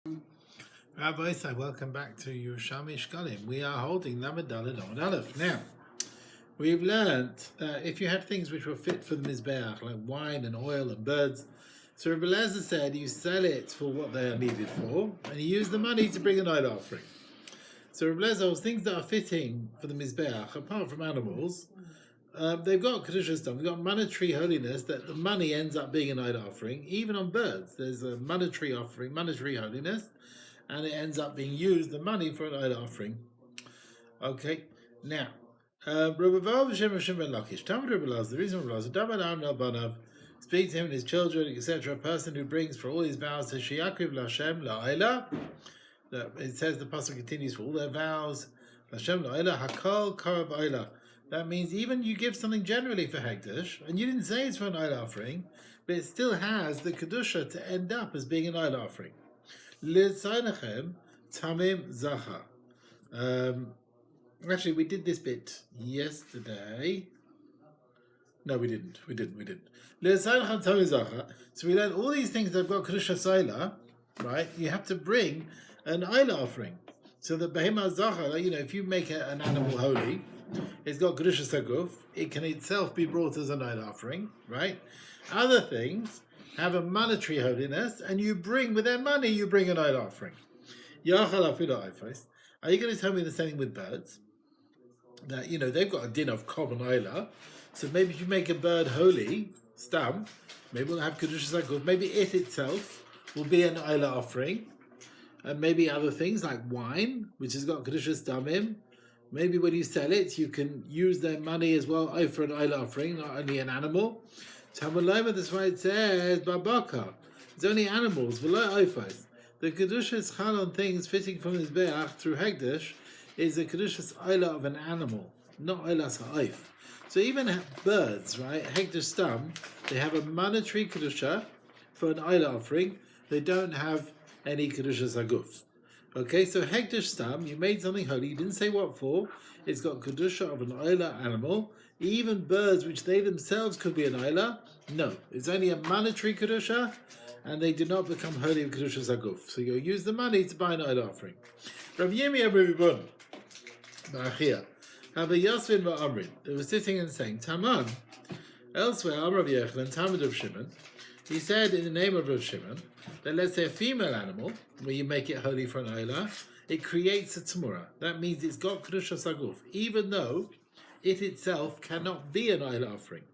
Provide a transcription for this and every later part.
Harav YCD, welcome back to Yerushalmi Shekalim. We are holding Lamed Daled Amud Aleph. Now, we've learned that if you had things which were fit for the Mizbeach, like wine and oil and birds, so Rabbi Elazar said you sell it for what they are needed for, and you use the money to bring an oil offering. So Rabbi Elazar, things that are fitting for the Mizbeach, apart from animals, they've got Kedusha stuff, they've got monetary holiness that the money ends up being an oil offering. Even on birds, there's a monetary offering, monetary holiness, and it ends up being used, the money, for an idol offering. Okay, now, the reason Rabbi Elazar, speak to him and his children, etc., a person who brings for all his vows to Sheyakriv Lashem La'ila, it says the pasuk continues for all their vows, Lashem La'ila, Hakal Karav Oila. That means even you give something generally for Hekdesh, and you didn't say it's for an idol offering, but it still has the Kedusha to end up as being an idol offering. L'tzaynachem tamim zacha. Actually, we did this bit yesterday. No, we didn't. L'tzaynachem tamim zacha. So we learned all these things that have got kedusha sayla, right? You have to bring an ayla offering. So the behema zacha, if you make an animal holy, it's got kedusha saguf. It can itself be brought as an ayla offering, right? Other things have a monetary holiness, and you bring, with their money, you bring an oil offering. Are you going to tell me the same with birds? That, they've got a din of common oila, so maybe if you make a bird holy, stam, maybe we'll have kedusha saguf, maybe it itself will be an oila offering, and maybe other things like wine, which has got kedusha stamim, maybe when you sell it, you can use their money as well for an oila offering, not only an animal. That's why it says babaka. It's only animals, v'lo oifos. The kedushas chal on things fitting from his beach through hekdesh is the kedushas oila of an animal, not oilas ha'oif. So even birds, right? Hekdesh stam, they have a monetary kedusha for an oila offering. They don't have any kedushas haguf. Okay, so hekdesh stam, you made something holy. You didn't say what for. It's got kedusha of an oila animal. Even birds, which they themselves could be an ayla, no. It's only a monetary kedusha, and they do not become holy of kedusha zaguf. So you'll use the money to buy an ayla offering. Rav Yemi Abribun, Ba'achia, have a Yasvin Ba'amrin. They were sitting and saying, Taman. Elsewhere, Rav Yechlan, Talmud of Shimon, he said in the name of Rav Shimon, that let's say a female animal, where you make it holy for an ayla, it creates a tamura. That means it's got kedusha zaguf, even though it itself cannot be an ayla offering.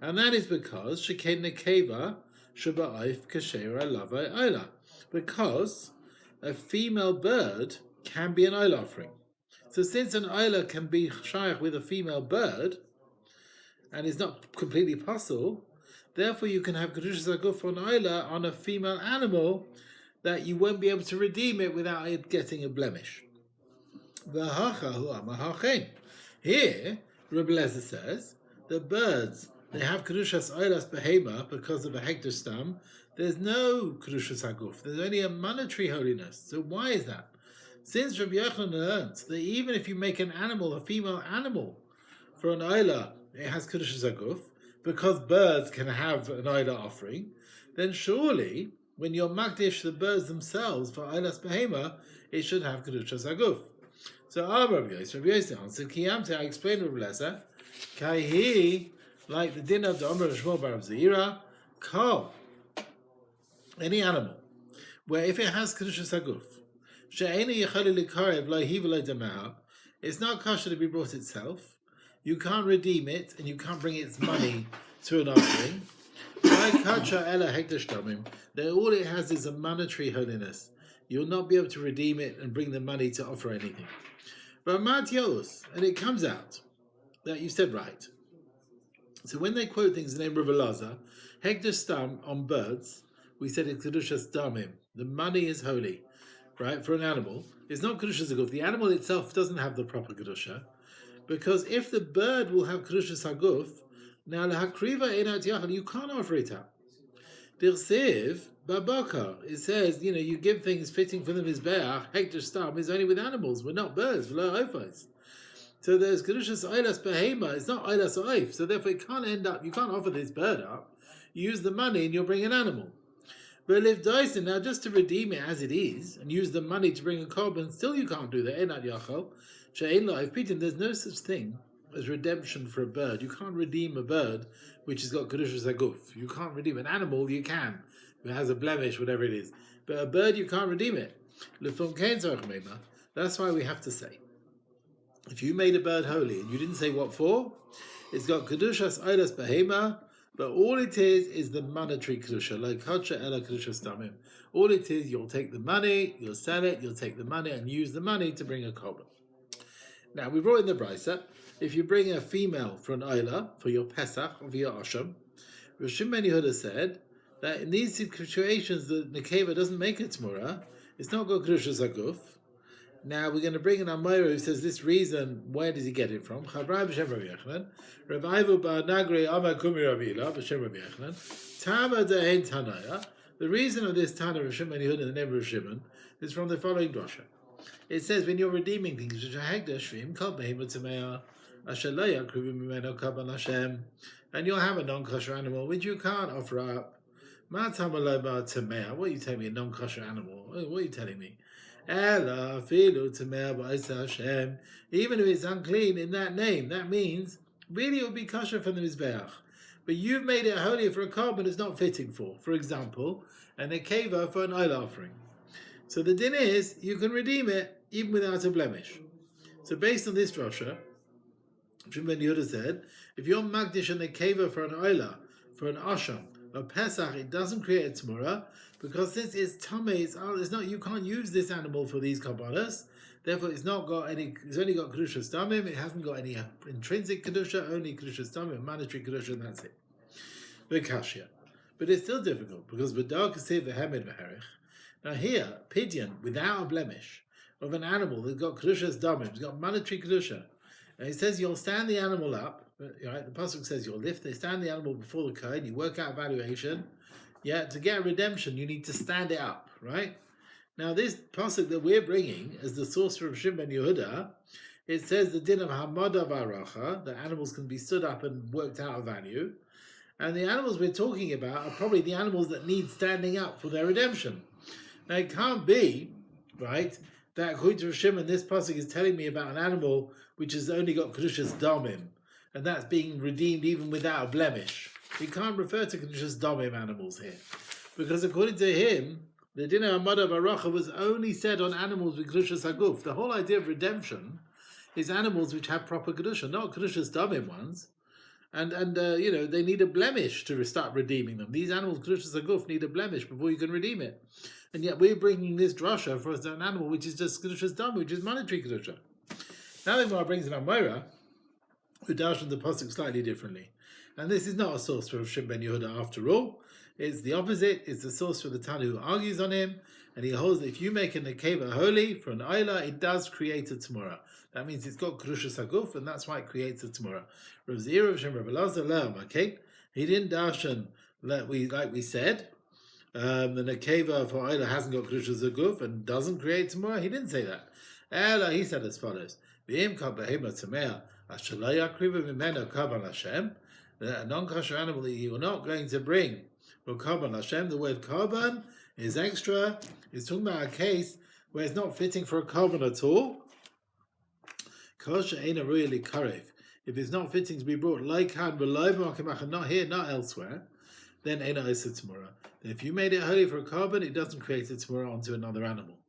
And that is because shekei nekeva shaba'if kashera lava ayla. Because a female bird can be an ayla offering. So since an ayla can be shaykh with a female bird, and is not completely possible, therefore you can have kedusha zaguf for an ayla on a female animal that you won't be able to redeem it without it getting a blemish. V'hacha hu amahachen. Here, Rabbi Elazar says, the birds, they have kedushas oilas behema because of a hekdesh stam. There's no kedushas haguf. There's only a monetary holiness. So why is that? Since Rabbi Yochanan learns that even if you make an animal, a female animal, for an oila, it has kedushas haguf, because birds can have an oila offering, then surely, when you're makdish the birds themselves for oilas behema, it should have kedushas haguf. So Rabbi Yosef answered, Kiyamte, I explained to Rabbi Elazar, Kaihi, like the din of the Omer of Shmuel bar Zira, Kol, any animal, where if it has kedusha saguf, she'ena yechali likarev lo hiva lo damaha, it's not kosher to be brought itself. You can't redeem it, and you can't bring its money to an offering. That all it has is a monetary holiness. You'll not be able to redeem it and bring the money to offer anything. But and it comes out that you said right. So when they quote things in the name of Rabbi Elazar, hekdesh stam on birds, we said it's kedusha stamim. The money is holy, right? For an animal, it's not kedusha zaguf. The animal itself doesn't have the proper kedusha, because if the bird will have kedusha saguf, now lahakriva einat yachal, you can't offer it out. Dirsev babaka, it says, you give things fitting for the mizbeach. Hekdesh stam is only with animals, we're not birds, v'lo oifos. So there's kedushas oilas behema. It's not oilas oif. So therefore, it can't end up. You can't offer this bird up. You use the money and you'll bring an animal. But if Dyson, now just to redeem it as it is and use the money to bring a korban, still you can't do that. There's no such thing as redemption for a bird. You can't redeem a bird which has got Kedushas Haguf. You can't redeem an animal, you can. If it has a blemish, whatever it is. But a bird, you can't redeem it. That's why we have to say, if you made a bird holy and you didn't say what for, it's got Kedushas Eilas Behema, but all it is the monetary Kedusha, like Kacha Ela Kedusha Stamim. All it is, you'll take the money, you'll sell it, you'll take the money and use the money to bring a korban. Now, we brought in the Brisa, if you bring a female for an Eilah, for your Pesach, or for your Asham, Yerushalmi ben Yehuda said that in these situations, the Nekeva doesn't make a Tmura, it's not got Kedushas Haguf. Now we're going to bring an Amira who says this reason, where does he get it from? The reason of this Tana of Shimon Yehuda, the name of Shimon, is from the following drasha. It says when you're redeeming things, and you'll have a non-kosher animal which you can't offer up. What are you telling me, a non-kosher animal? What are you telling me? Even if it's unclean in that name, that means really it would be kosher from the Mizbeach. But you've made it holy for a korban it's not fitting for example, an nekeva for an oil offering. So the din is, you can redeem it even without a blemish. So based on this drasha, Yerushalmi ben Yehuda said, if you're magdish a nekeva for an oila, for an asham, a pesach, it doesn't create a tmura, because since it's tamei, it's not. You can't use this animal for these kabbalas. Therefore, it's not got any. It's only got kedusha stamim. It hasn't got any intrinsic kedusha. Only kedusha stamim, mandatory kedusha, and that's it. V'kashya, but it's still difficult because v'dar kasev v'hemed v'herich. Now here, pidyon without a blemish of an animal that's got kedusha stamim, it's got mandatory kedusha, and it says you'll stand the animal up. Right, the pasuk says you'll stand the animal before the kohen. You work out valuation. Yeah, to get a redemption, you need to stand it up, right? Now, this pasuk that we're bringing as the source from Yerushalmi ben Yehuda, it says the din of hamada v'aracha, that animals can be stood up and worked out of value, and the animals we're talking about are probably the animals that need standing up for their redemption. Now, it can't be, right, that according to Yerushalmi, this pasuk is telling me about an animal which has only got kedushas damim, and that's being redeemed even without a blemish. We can't refer to Kedushas Damim animals here. Because according to him, the Din Hamada Baracha was only said on animals with Kedushas Haguf. The whole idea of redemption is animals which have proper Kedusha, not Kedushas Damim ones. And they need a blemish to start redeeming them. These animals, Kedushas Haguf, need a blemish before you can redeem it. And yet we're bringing this drasha for an animal which is just Kedushas Damim, which is monetary Kedusha. Now the Gemara brings an Amira, who dashes the pasuk slightly differently. And this is not a source for Yerushalmi ben Yehuda after all. It's the opposite. It's the source for the Tana who argues on him. And he holds that if you make a nekeva holy for an Eilah, it does create a Tmura. That means it's got Kedushas Haguf, and that's why it creates a Tmura. Rav Zira of Shem Rav Elazar Le'am, okay? He didn't darshan like we said. The nekeva for Eilah hasn't got Kedushas Haguf and doesn't create Tmura. He didn't say that. Ela, he said as follows: V'im kal behema tamea asher lo yakrivu mimeno kavan Hashem. A non-kosher animal that you are not going to bring for korban Hashem. The word korban is extra. It's talking about a case where it's not fitting for a korban at all. Kosher ain't a really karev. If it's not fitting to be brought like had not here, not elsewhere, then ain't a tmura. If you made it holy for a korban, it doesn't create a tmura onto another animal.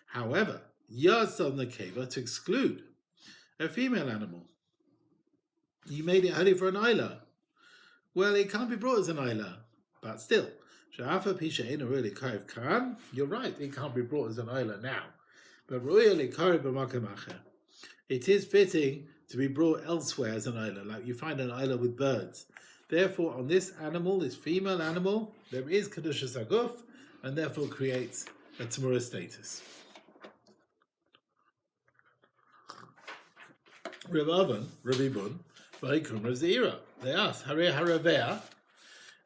However, yasal nekeva, to exclude a female animal. You made it holy for an Eilah. Well, it can't be brought as an Eilah, but still, you're right, it can't be brought as an Eilah now. But it is fitting to be brought elsewhere as an Eilah, like you find an Eilah with birds. Therefore, on this animal, this female animal, there is Kedushas Haguf, and therefore creates a Tzmura status. Rav Avan, Rav Ibun, Vaykum Rav Zira. They asked, Hare Haravea,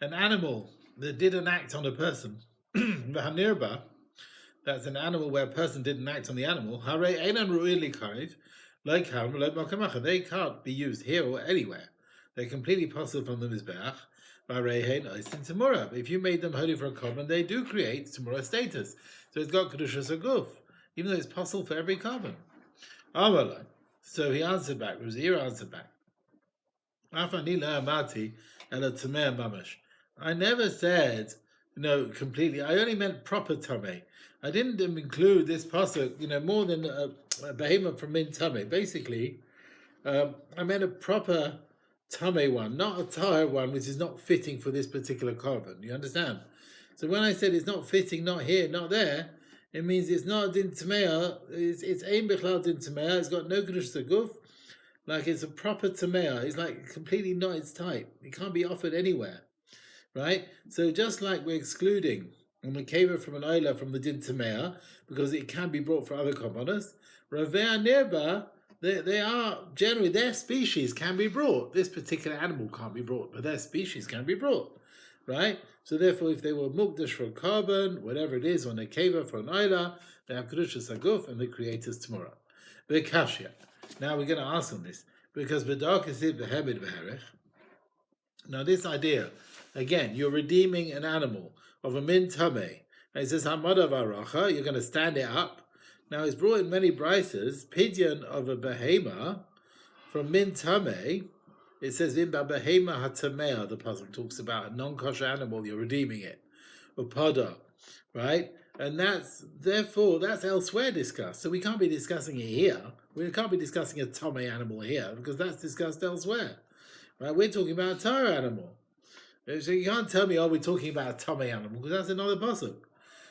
an animal that did an act on a person, V'hanirba, that's an animal where a person did an act on the animal, Hare Einan Ru'ili Kariv, like Ham, like Makamacha, they can't be used here or anywhere. They're completely possible from the Mizbeach. But if you made them holy for a korban, they do create Tamura status. So it's got Kedushas Aguf, even though it's possible for every korban. So he answered back, Razir answered back. I never said, completely. I only meant proper tameh. I didn't include this pasuk, more than a behemoth from min tameh. Basically, I meant a proper tameh one, not a tahir one, which is not fitting for this particular korban. You understand? So when I said it's not fitting, not here, not there, it means it's not din tameh. It's ein bichlal din tameh. It's got no kedush saguf. Like it's a proper tameh. It's like completely not its type. It can't be offered anywhere. Right? So just like we're excluding a makeva from an oila from the din tameh because it can be brought for other korbanos, ravea nirba, they are generally, their species can be brought. This particular animal can't be brought, but their species can be brought. Right? So therefore, if they were mukdash for a korban, whatever it is, or nekeva for an oila, they have kedushas aguf and the creator's tamura. V'kashya. Now we're going to ask on this because b'dar kasiv v'hebed v'herech. Now this idea, again, you're redeeming an animal of a min tameh. And it says hamada v'aracha. You're going to stand it up. Now it's brought in many brises. Pidyon of a behema from min tameh. It says in behema hatamea. The pasuk talks about a non-kosher animal. You're redeeming it. Upada, right? And that's elsewhere discussed. So we can't be discussing it here. We can't be discussing a tameh animal here because that's discussed elsewhere. Right? We're talking about a Torah animal. So you can't tell me, we're talking about a tameh animal because that's another pasuk.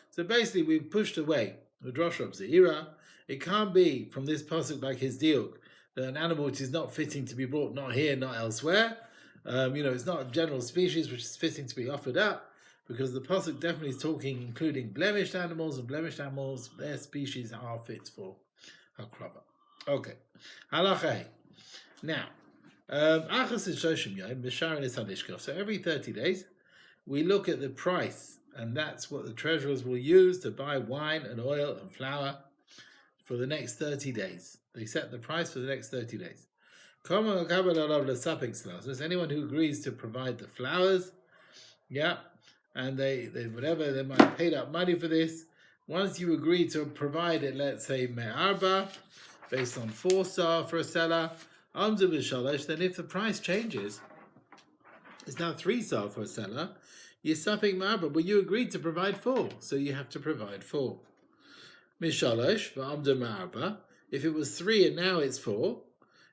So basically we've pushed away the drosha of Zehira. It can't be from this pasuk like his diuk, that an animal which is not fitting to be brought, not here, not elsewhere. It's not a general species which is fitting to be offered up. Because the pasuk definitely is talking, including blemished animals, and blemished animals, their species are fit for hakrava. Okay, halachah. Now, achas shoshim yom b'sharin is hadishkach. So every 30 days, we look at the price, and that's what the treasurers will use to buy wine and oil and flour for the next 30 days. They set the price for the next 30 days. So anyone who agrees to provide the flowers, and they whatever, they might have paid up money for this. Once you agree to provide it, let's say me'arba, based on 4 sar for a seller, amdu b'shalosh, then if the price changes, it's now 3 sar for a seller, you're supping me'arba, but you agreed to provide 4, so you have to provide 4. Mishalosh, v'amdu me'arba, if it was 3 and now it's 4,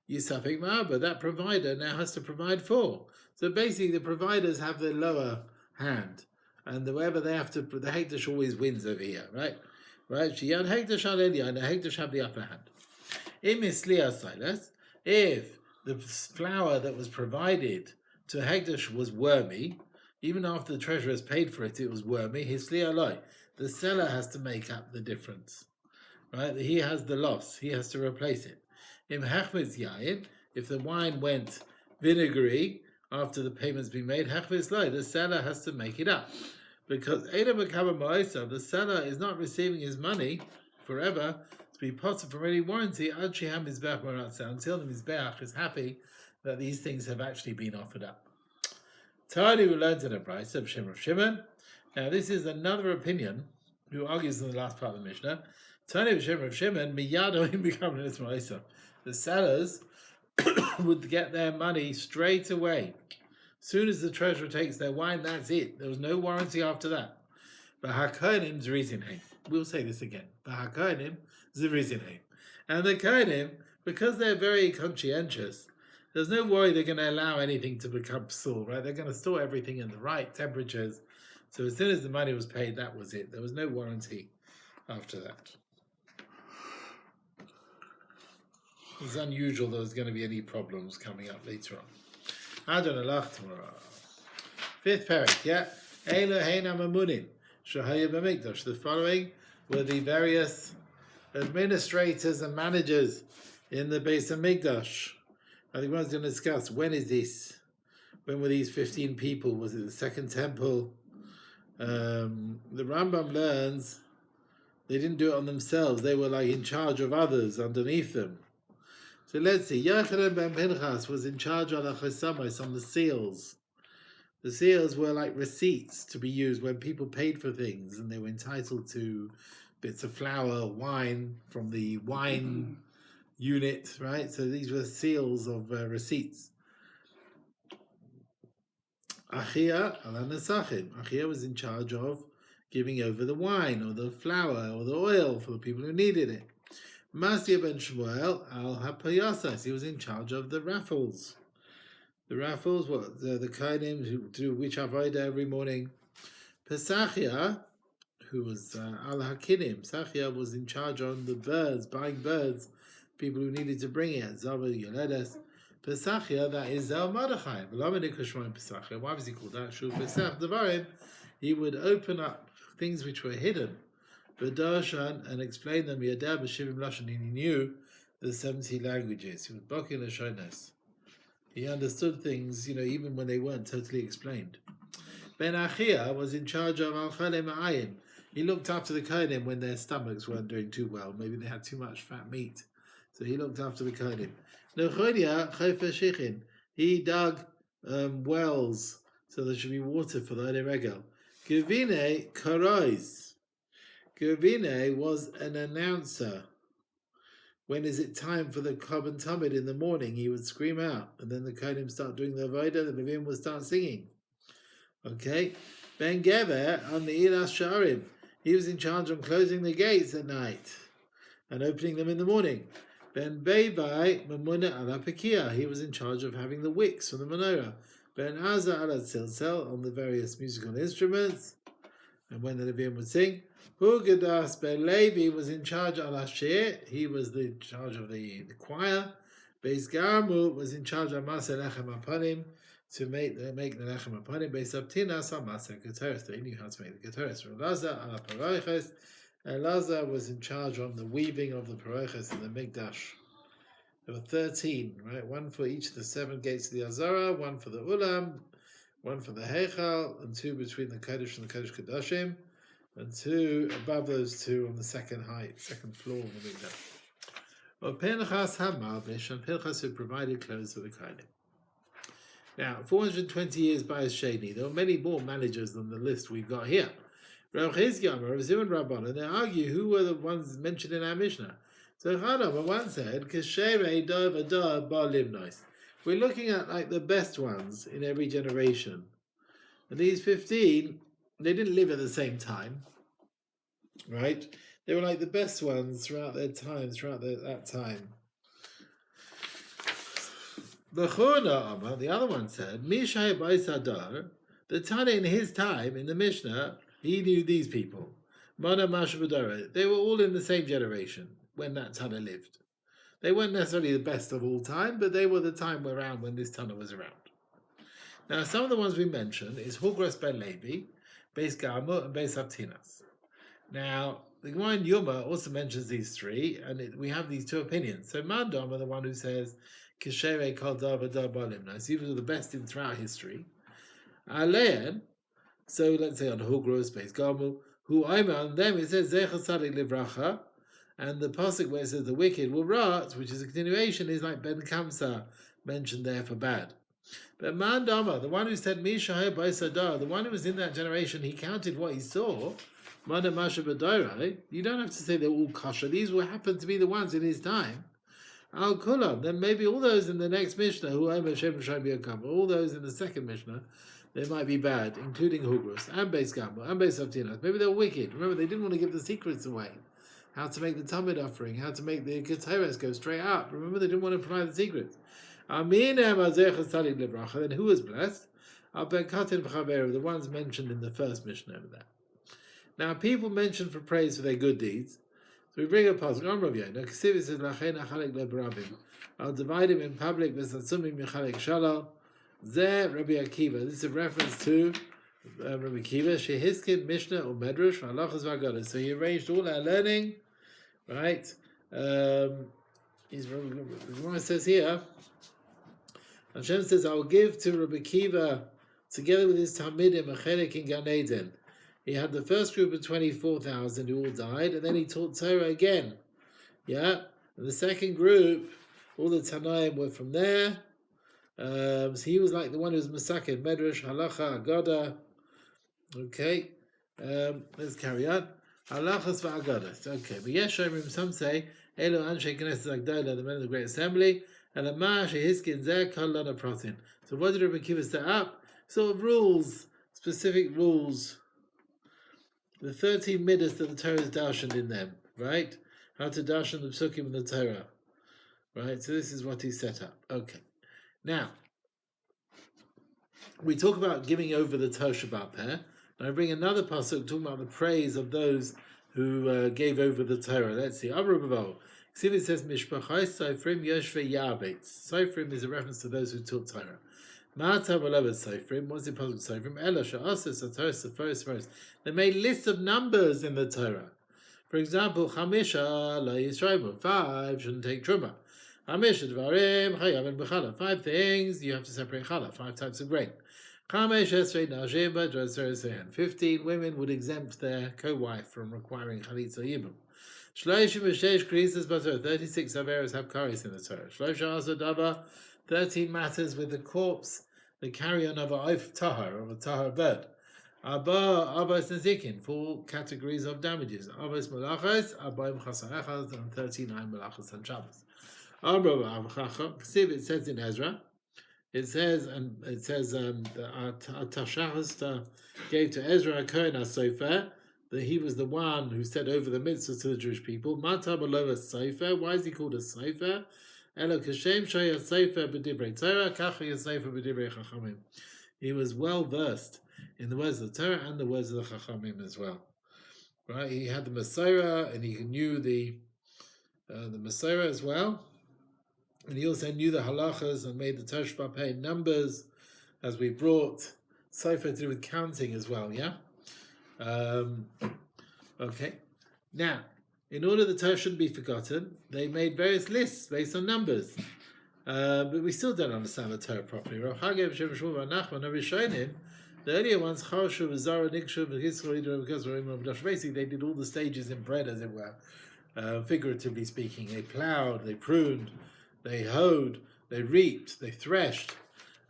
you're supping me'arba, that provider now has to provide 4. So basically the providers have the lower hand. And wherever they have to, the Hekdesh always wins over here, right? Right? Shiyad Hekdesh al Elyon, the Hekdesh have the upper hand. If the flour that was provided to Hekdesh was wormy, even after the treasurer has paid for it, it was wormy, the seller has to make up the difference. Right? He has the loss, he has to replace it. If the wine went vinegary after the payment's been made, the seller has to make it up. Because the seller is not receiving his money forever to be possible from any warranty until the Mizbeach is happy that these things have actually been offered up. Tani, we learned in a price of Shimon. Now this is another opinion who argues in the last part of the Mishnah. Tani of Shimon, the sellers would get their money straight away. As soon as the treasurer takes their wine, that's it. There was no warranty after that. But HaKohanim Zrizinheim. We'll say this again. But HaKohanim Zrizinheim. And the Kohanim, because they're very conscientious, there's no worry they're going to allow anything to become psul, right? They're going to store everything in the right temperatures. So as soon as the money was paid, that was it. There was no warranty after that. It's unusual there's going to be any problems coming up later on. Fifth parak, the following were the various administrators and managers in the Beis Hamikdash. I think one's going to discuss when is this? When were these 15 people? Was it the second temple? The Rambam learns they didn't do it on themselves. They were like in charge of others underneath them. So let's see. Yochanan ben Pinchas was in charge of the Chesamos, on the seals. The seals were like receipts to be used when people paid for things, and they were entitled to bits of flour, wine from the wine unit, right? So these were seals of receipts. Achia ala nesachim. Achia was in charge of giving over the wine or the flour or the oil for the people who needed it. Masya ben Shmuel al hapayasas. He was in charge of the raffles. The raffles, what the Kohanim who do which avodah every morning. Pesachia, who was al hakinim. Pesachia was in charge on the birds, buying birds, people who needed to bring it. Zava Yoledes. Pesachia, that is Zel Mordechai. Why was he called that? Shu Pesach Devarim. He would open up things which were hidden, B'darshan, and explain them. Yadeh b'shivim lashon. He knew the 70 languages. He was Bokin Lashones. He understood things, even when they weren't totally explained. Ben Achia was in charge of Al Chalei Ma'ayin. He looked after the Kohanim when their stomachs weren't doing too well. Maybe they had too much fat meat. So he looked after the Kohanim. Nechonia Chofer Shichin. He dug wells so there should be water for the Olei Regel. Gevine Karois. Gevine was an announcer. When is it time for the Korban Tamid in the morning? He would scream out, and then the Kohanim start doing the avodah, the Levim would start singing. Okay? Ben Gever on the Ilas Sharim. He was in charge of closing the gates at night and opening them in the morning. Ben Beibai Mamuna ala Pekia. He was in charge of having the wicks from the menorah. Ben Azza ala Tzilzel on the various musical instruments, and when the Levim would sing. Hugadas ben Levi was in charge of Ashir. He was in charge of the choir. Beis Garmu was in charge of Masa Lechem Apanim, to make the Lechem Apanim. Beis Abtinas al Masa Keteres. They knew how to make the Keteres. Lazar ala Paroiches. And Lazar was in charge of the weaving of the Paroiches in the Mikdash. There were 13, right? One for each of the 7 gates of the Azara, one for the Ulam, one for the Heichal, and 2 between the Kodesh and the Kodesh Kodashim. And 2 above those 2 on the second floor of the Mikdash. Well, Pinchas HaMalbish, and Pinchas who provided clothes for the Kohanim. Now, 420 years by Sheni, there were many more managers than the list we've got here. Rav Chizkiah, Rav Zim and Rabbanan, they argue who were the ones mentioned in our Mishnah. So Harav one said, Kesherei Dov Adar Bar Limnois. We're looking at like the best ones in every generation. And these 15, they didn't live at the same time, right? They were like the best ones throughout their time, that time. The Chona, the other one said, Mishai Baisadar, the Tana in his time, in the Mishnah, he knew these people. Mana Mashabadara, they were all in the same generation when that Tana lived. They weren't necessarily the best of all time, but they were the time around when this Tana was around. Now, some of the ones we mentioned is Hugras ben Levi, Beis Garmu, and Beis Abtinas. Now, the Gemara in Yuma also mentions these 3, and we have these 2 opinions. So Mandam are the one who says, Keshere Kol Dava Dabalim. Now, these were the best in throughout history. Alein, so let's say on Hugros, Beis Garmu, who I'm on them, it says Zecha Sadik Livracha, and the pasuk where it says the wicked will rot, which is a continuation, is like Ben Kamsa mentioned there for bad. But Mandama, the one who said Mishahai Baisadar, the one who was in that generation, he counted what he saw. Manda Masha Badairai, you don't have to say they're all kosher. These will happen to be the ones in his time. Al Kulam, then maybe all those in the next Mishnah, who all those in the second Mishnah, they might be bad, including Hugros, and Beis Gamma, and Beis Abtinas. Maybe they're wicked. Remember, they didn't want to give the secrets away. How to make the Talmud offering, how to make the Keteres go straight up. Remember, they didn't want to provide the secrets. Then who was blessed? The ones mentioned in the first Mishnah over there. Now, people mention for praise for their good deeds. So we bring a pasuk. I'll divide him in public. Rabbi Akiva. This is a reference to Rabbi Akiva. Shehiskin Mishnah or Medrash Halachas V'Agadah. So he arranged all our learning, right? The Gemara says here. Hashem says, I will give to Rabbi Akiva, together with his Talmidim, a chelik in Gan Eden. He had the first group of 24,000 who all died, and then he taught Torah again. Yeah? And the second group, all the Tanaim were from there, So he was like the one who was Masaket, Medrash, Halacha, Agada. Okay, let's carry on. Halachas v'agadas. Okay, but yes, some say Elo Anshe Knesset Agdala, the men of the Great Assembly, and the Mash Hiskin Zeh Kol Lana Protein. So what did Rabbi Akiva set up? Sort of rules, specific rules. The 13 midas that the Torah is darshaned in them, right? How to darshan the psukim in the Torah, right? So this is what he set up. Okay, now we talk about giving over the Torah Shabbat here. And I bring another pasuk talking about the praise of those who gave over the Torah. Let's see. Amar Bavo. See, it says Mishpachai Seifrim Yoshve Yabetz. Seifrim is a reference to those who taught Torah. Ma'ata Balavet Seifrim. What's the pasuk Seifrim? Ela Sha'asis Torah Seferis. They made lists of numbers in the Torah. For example, Chamisha La Yisrael. 5 shouldn't take truma. Chamisha Dvarim Chayav and B'chala. 5 things you have to separate challah. 5 types of grain. 15 women would exempt their co-wife from requiring chalitza yibum. 36 averos have karis in the Torah. 13 matters with the corpse, the carrion of a tahar bird. Abas nazikin, 4 categories of damages. Abas malachas, abayim chasarechas, and 39 malachas and Shabbos. It says in Ezra. It says Atashahas gave to Ezra Cohen a sofer, that he was the one who said over the mitzvahs to the Jewish people. Mata Balova sofer. Why is he called a sofer? Elo kashem shoya sofer b'divrei Torah, kacha sofer b'divrei chachamim. He was well versed in the words of the Torah and the words of the chachamim as well. Right? He had the Masorah and he knew the Masorah as well. And he also knew the halachas and made the Torah Shabbat numbers, as we brought Sefer to do with counting as well, yeah? Okay. Now, in order the Torah shouldn't be forgotten, they made various lists based on numbers. But we still don't understand the Torah properly. Rav Hageb, Shem Shmuel, Rav Nachman, Rav Rishonim, the earlier ones, Charshu, Zara, Nikshu, basically they did all the stages in bread, as it were. Figuratively speaking, they plowed, they pruned, they hoed, they reaped, they threshed,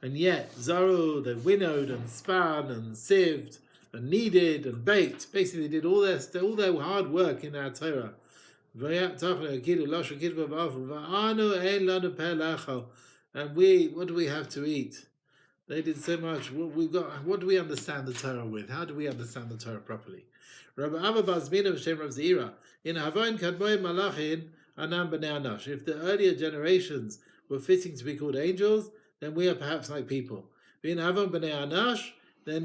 and yet Zaru, they winnowed and spun and sieved and kneaded and baked. Basically, they did all their hard work in our Torah. And we, what do we have to eat? They did so much. What do we understand the Torah with? How do we understand the Torah properly? Rabbi Abba Bazmina B'Shem Rav Zeira in Havoin Kadmoi Malachin. If the earlier generations were fitting to be called angels, then we are perhaps like people. Then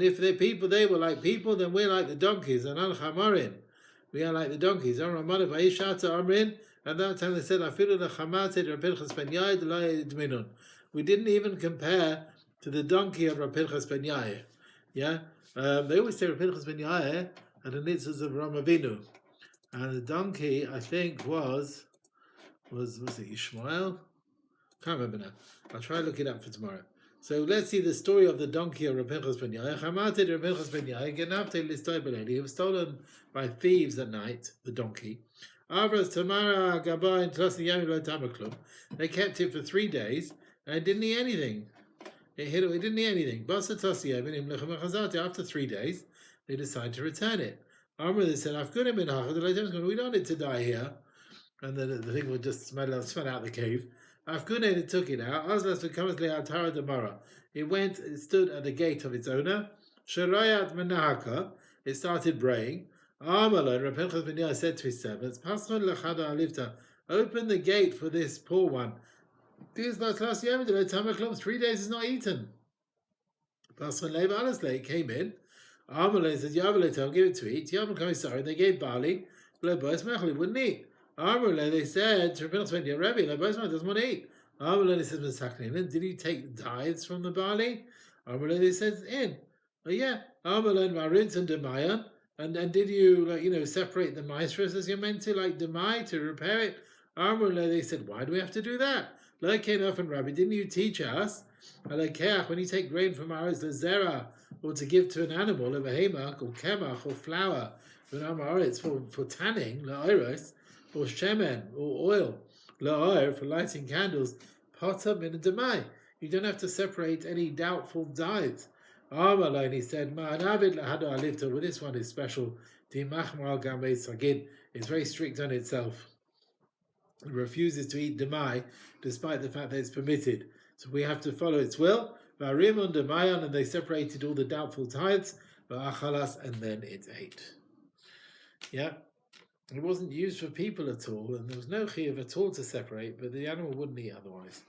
if they're people, they were like people, then we're like the donkeys. And we are like the donkeys. And that time they said, we didn't even compare to the donkey of Rav Pinchas ben Yair. Yeah? They always say Rav Pinchas ben Yair and the nitzvahs of Ram Avinu. And the donkey, I think, was it Ishmael? Can't remember now. I'll try to look it up for tomorrow. So let's see the story of the donkey of Rav Pinchas ben Yair. He was stolen by thieves at night, the donkey. They kept it for 3 days and it didn't eat anything. It didn't eat anything. After 3 days, they decided to return it. They said, we don't want it to die here. And then the thing would just smell out the cave. It took it out. It stood at the gate of its owner. It started braying. Rav Pinchas ben Yair said to his servants, open the gate for this poor one. 3 days is not eaten. It came in. Amalei said, I'll give it to eat. Sorry, they gave barley. It wouldn't eat. Amalei, they said to Rabbi ben Yair, Rebbe, doesn't want to eat. Amalei says, did he take tithes from the barley? Amalei, they said, in. Oh yeah. Amalei, Marint and Demayan. And did you, separate the maestros as you're meant to, like Demai, to repair it? Amalei, they said, why do we have to do that? Like often, Rabbi, didn't you teach us? When you take grain from ours, Lazera, or to give to an animal, a behemoth, or kemach, or flour, it's for tanning, la'oros, or shemen, or oil, la'or, for lighting candles, potam in a demai. You don't have to separate any doubtful tithes. Amalon, he said, well, this one is special. It's very strict on itself. It refuses to eat demai, despite the fact that it's permitted. So we have to follow its will. And they separated all the doubtful tithes, and then it ate. Yeah. It wasn't used for people at all, and there was no chiyuv at all to separate, but the animal wouldn't eat otherwise.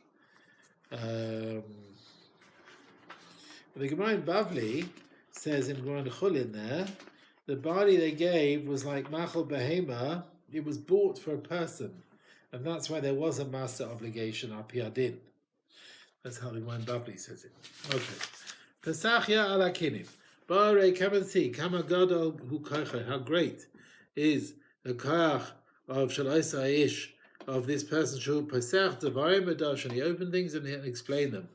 The Gemara in Bavli says in Gemara Chulin there, the barley they gave was like machal behema, it was bought for a person, and that's why there was a master obligation, apiyadin. That's how the Gemara in Bavli says it. Okay. Pesachia ala kinim. Bare, come and see, kama gadol hu koicha, how great is the koach of shalaisa ish, of this person, shul pesach devarim b'dash, and he opened things and he explained them.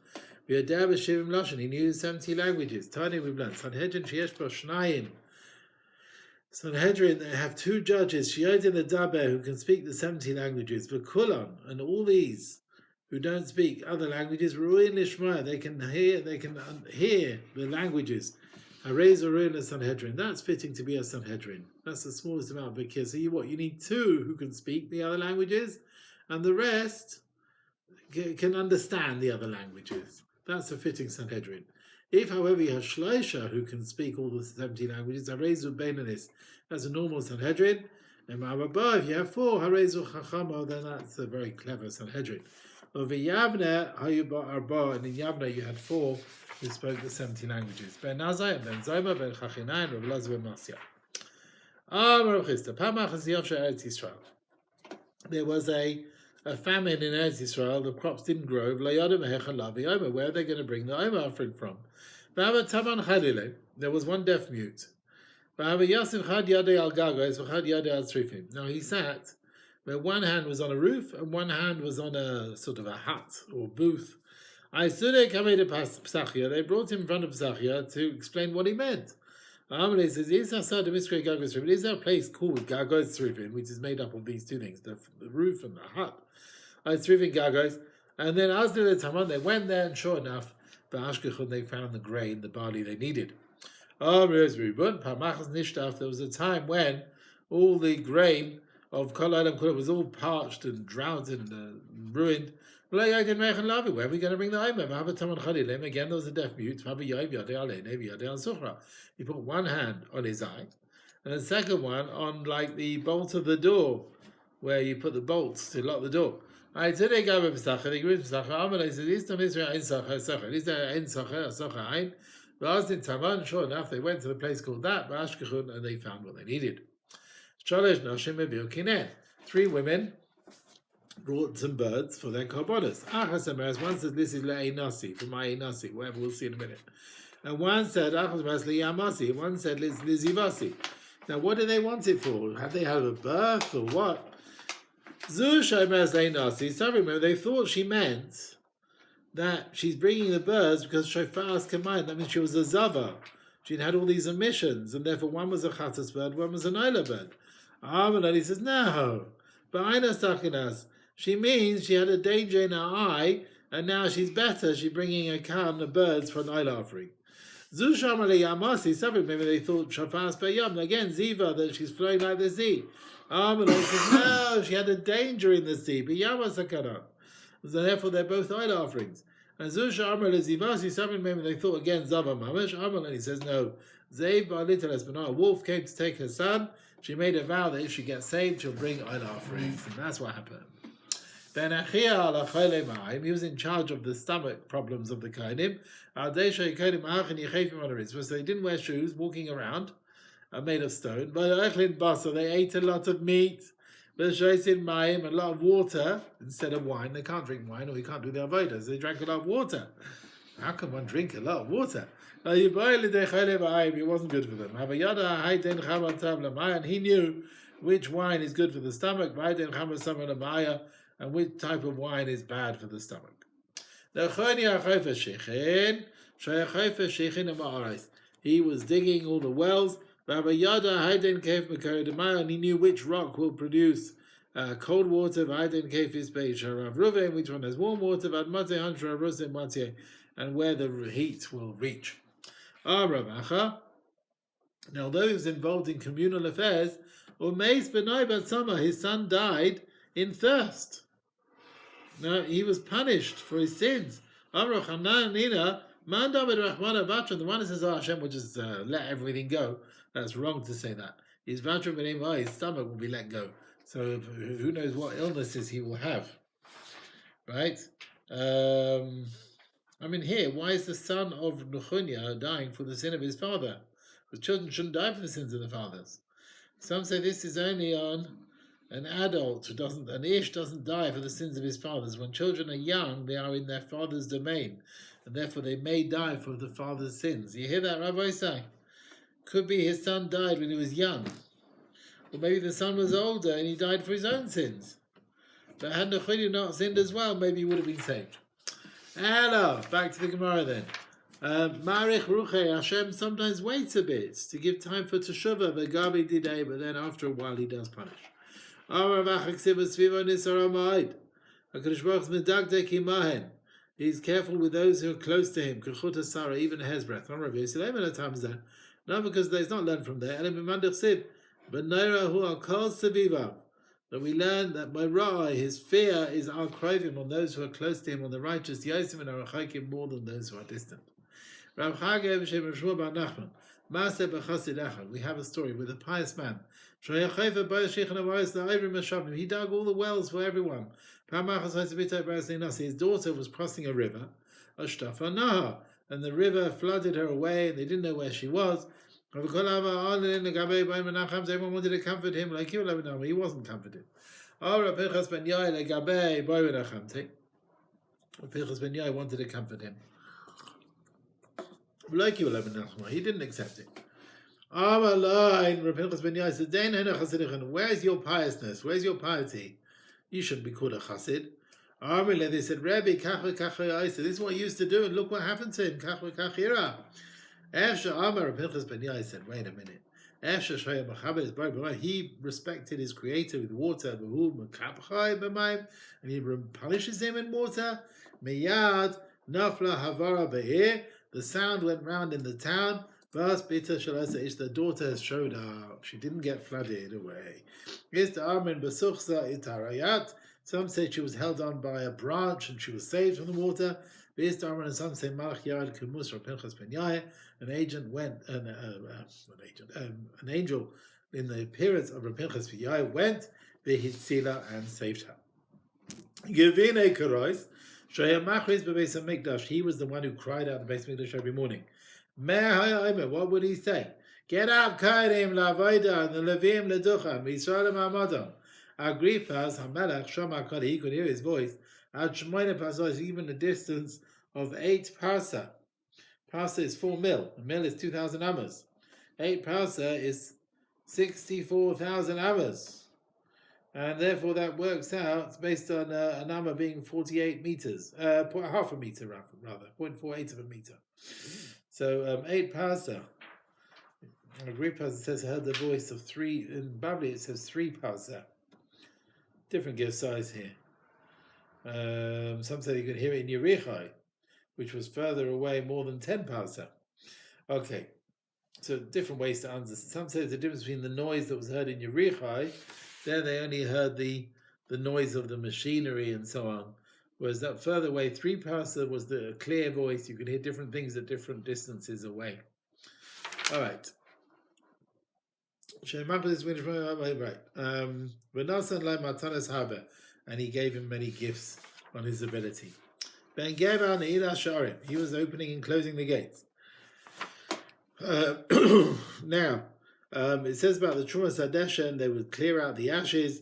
He knew 70 languages. Tani, we've learned. Sanhedrin, sheyesh bo shnayim. Sanhedrin, they have 2 judges, Shiyodin the Daber, who can speak the 70 languages, V'kulan, and all these who don't speak other languages, Ru'in Lishma, they can hear the languages. Harez Ru'in the Sanhedrin. That's fitting to be a Sanhedrin. That's the smallest amount, because you need 2 who can speak the other languages, and the rest can understand the other languages. That's a fitting Sanhedrin. If, however, you have Shloisha who can speak all the 70 languages, Harezu Beinanis, that's a normal Sanhedrin. And if you have 4, Harezu Chachamo, then that's a very clever Sanhedrin. Over Yavne, Hayuba Arba, and in Yavne you had 4 who spoke the 70 languages. Ben Nazai, Ben Zoma, Ben Chachinai, and Rav Elazar ben Masya. Rav Chisda, Pamach Hasiyov She'eretz Yisrael. There was a famine in Eretz Yisrael, the crops didn't grow. Where are they going to bring the Omer offering from? There was one deaf mute. Now he sat where one hand was on a roof and one hand was on a sort of a hut or booth. They brought him in front of Pesachia to explain what he meant. Says, is there a place called Gagos Tzrifim, which is made up of these 2 things, the roof and the hut? Tzrifim Gagos. And then as the Taman, they went there, and sure enough, they found the grain, the barley they needed. There was a time when all the grain of Kol Haloshon was all parched and drowned and ruined. Where are we going to bring the Omer? Again, there was a deaf mute. He put one hand on his eye, and the second one on like the bolt of the door, where you put the bolts to lock the door. They go with Pesach, they agree with Pesach. Amalei says, sure enough, they went to the place called that, and they found what they needed. 3 women brought some birds for their korbanos. One said, this is le'ei nasi, for my nasi, whatever, we'll see in a minute. And one said, le'yamasi, one said, lizivasi. Now, what do they want it for? Had they had a birth or what? They thought she meant that she's bringing the birds because shofars combined. That means she was a zava. She'd had all these emissions, and therefore one was a chatas bird, one was an oila bird. And he says, no. But Aina Sakinas, she means she had a danger in her eye, and now she's better. She's bringing a can of birds for an oila offering. Maybe they thought shofars bayam. Again, ziva, that she's flowing like the sea. And he says, no, she had a danger in the sea. So therefore, they're both oil offerings. And Zusha Amar Lezivasi, maybe they thought again, Zava Mamish. Amar, and he says, no. Zev Ba'aliteles, but a wolf came to take her son. She made a vow that if she gets saved, she'll bring oil offerings. And that's what happened. Then Achia ala Chole Ma'im, he was in charge of the stomach problems of the Kohanim. So they didn't wear shoes, walking around. Made of stone. But they ate a lot of meat. But a lot of water instead of wine. They can't drink wine, or you can't do the avodas. They drank a lot of water. How can one drink a lot of water? It wasn't good for them. And he knew which wine is good for the stomach, and which type of wine is bad for the stomach. He was digging all the wells. And he knew which rock will produce cold water, Vaiden Kefis Beis Harav Ruven, which one has warm water, Vad Matze Hanshra Rusin Matze, and where the heat will reach. Ravacha. Now, although he was involved in communal affairs, Umeis Benai Batsama, his son died in thirst. Now, he was punished for his sins. The one who says, oh, Hashem will just let everything go. That's wrong to say that. His stomach will be let go. So who knows what illnesses he will have. Right? Here, why is the son of Nechunya dying for the sin of his father? Because children shouldn't die for the sins of the fathers. Some say this is only on an adult who an ish doesn't die for the sins of his fathers. When children are young, they are in their father's domain, and therefore they may die for the father's sins. You hear that, Rabbi say? Could be his son died when he was young. Or maybe the son was older and he died for his own sins. But had Nechunya not sinned as well, maybe he would have been saved. Hello, back to the Gemara then. Marich Ruche, Hashem sometimes waits a bit to give time for Teshuvah, V'gabi Didei, but then after a while he does punish. He's careful with those who are close to him, even a hair's breadth. Not because he's not learned from there, but that we learn that by Rai, his fear is al krovim on those who are close to him, on the righteous, Yosim and Arachakim, more than those who are distant. We have a story with a pious man. He dug all the wells for everyone. His daughter was crossing a river, and the river flooded her away, and they didn't know where she was. Everyone wanted to comfort him, like he wasn't comforted. Pinchas ben Yair wanted to comfort him. He didn't accept it. Pinchas ben Yair said, where's your piousness? Where's your piety? You shouldn't be called a chassid. They said, Rabbi, this is what he used to do, and look what happened to him. Pinchas ben Yair said, wait a minute. He respected his creator with water, and he punishes him in water. The sound went round in the town. The daughter showed up. She didn't get flooded away. Some say she was held on by a branch and she was saved from the water. And some say an angel in the appearance of Pinchas ben Yair went, and saved her. He was the one who cried out in the Beis Mikdash every morning. What would he say? Get up, Kairim Lavaida, and the Levim Leducham, Yisraelim Hamadam. Agrippas, Hamelach, Shamakad, he could hear his voice, at Shemaina Pasas, even a distance of 8 parsa. Parsa is 4 mil. A mil is 2,000 amas. 8 parsa is 64,000 amas. And therefore that works out based on an amma being 48 meters. Half a meter, rather. 0.48 of a meter. So 8 parsa. Agrippas says heard the voice of 3. In Bavli it says 3 parsa. Different gear size here. Some say you could hear it in Yerichai, which was further away, more than 10 parsa. Okay, so different ways to understand. Some say the difference between the noise that was heard in Yerichai, there they only heard the noise of the machinery and so on, whereas that further away, 3 parsa was the clear voice. You could hear different things at different distances away. All right. And he gave him many gifts on his ability. He was opening and closing the gates. Now, it says about the Trumas Hadeshen, they would clear out the ashes.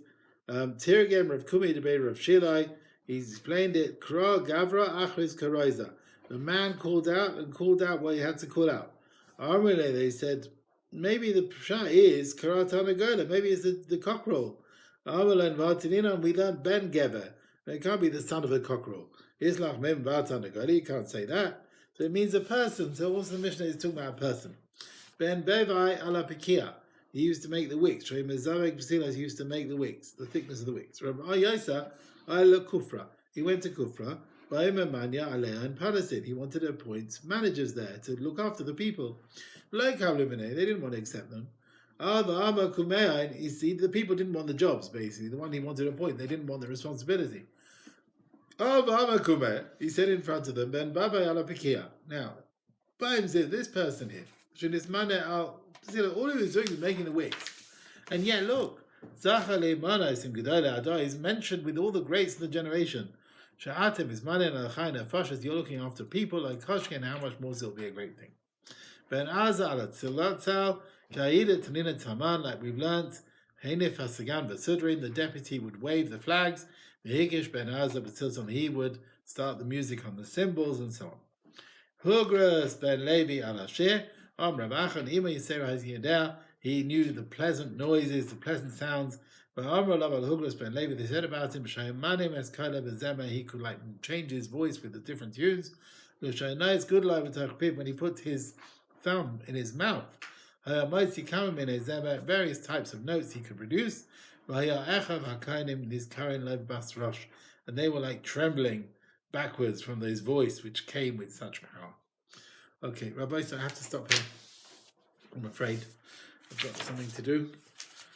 Tirgem Rav Kumi Debei Rav Shilai, he's explained it. Kra Gavra Achriz Karaiza. The man called out what he had to call out. Armile, they said, maybe the pshat is Karatana Gola, maybe it's the cockerel. Armile and Vartinina, we learned Ben Geber. It can't be the son of a cockerel. Islach Mem Vartana Gola, you can't say that. So it means a person. So also the Mishnah is talking about a person. Ben Bevai ala Pekia. he used to make the wicks. He used to make the wicks, the thickness of the wicks. He went to Kufra. In Palestine, he wanted to appoint managers there to look after the people. They didn't want to accept them. You see, the people didn't want the jobs, basically. The one he wanted to appoint, they didn't want the responsibility. He said in front of them, Ben Baba ala Pikia. Now, Baim said, this person here, all he was doing was making the wicks. And yet, look, is mentioned with all the greats of the generation. Sha'atem is manen al-chayna fashas, you're looking after people like Koshkin, how much more will be a great thing. Ben Aza ala Tzilatzal, Ka'ida Tanina Taman, like we've learnt, Heinif Hasagan Vasudrin, the deputy would wave the flags, Vehigish Ben Aza Batilson, he would start the music on the cymbals and so on. Hugras Ben Levi ala Shir, Rav Achan, Ima Yisera Haziyadeh, he knew the pleasant noises, the pleasant sounds. But Hugras Ben Levi, they said about him, he could like change his voice with the different tunes. When he put his thumb in his mouth, various types of notes he could produce. And they were like trembling backwards from his voice, which came with such power. Okay, Rabbi, so I have to stop here. I'm afraid I've got something to do.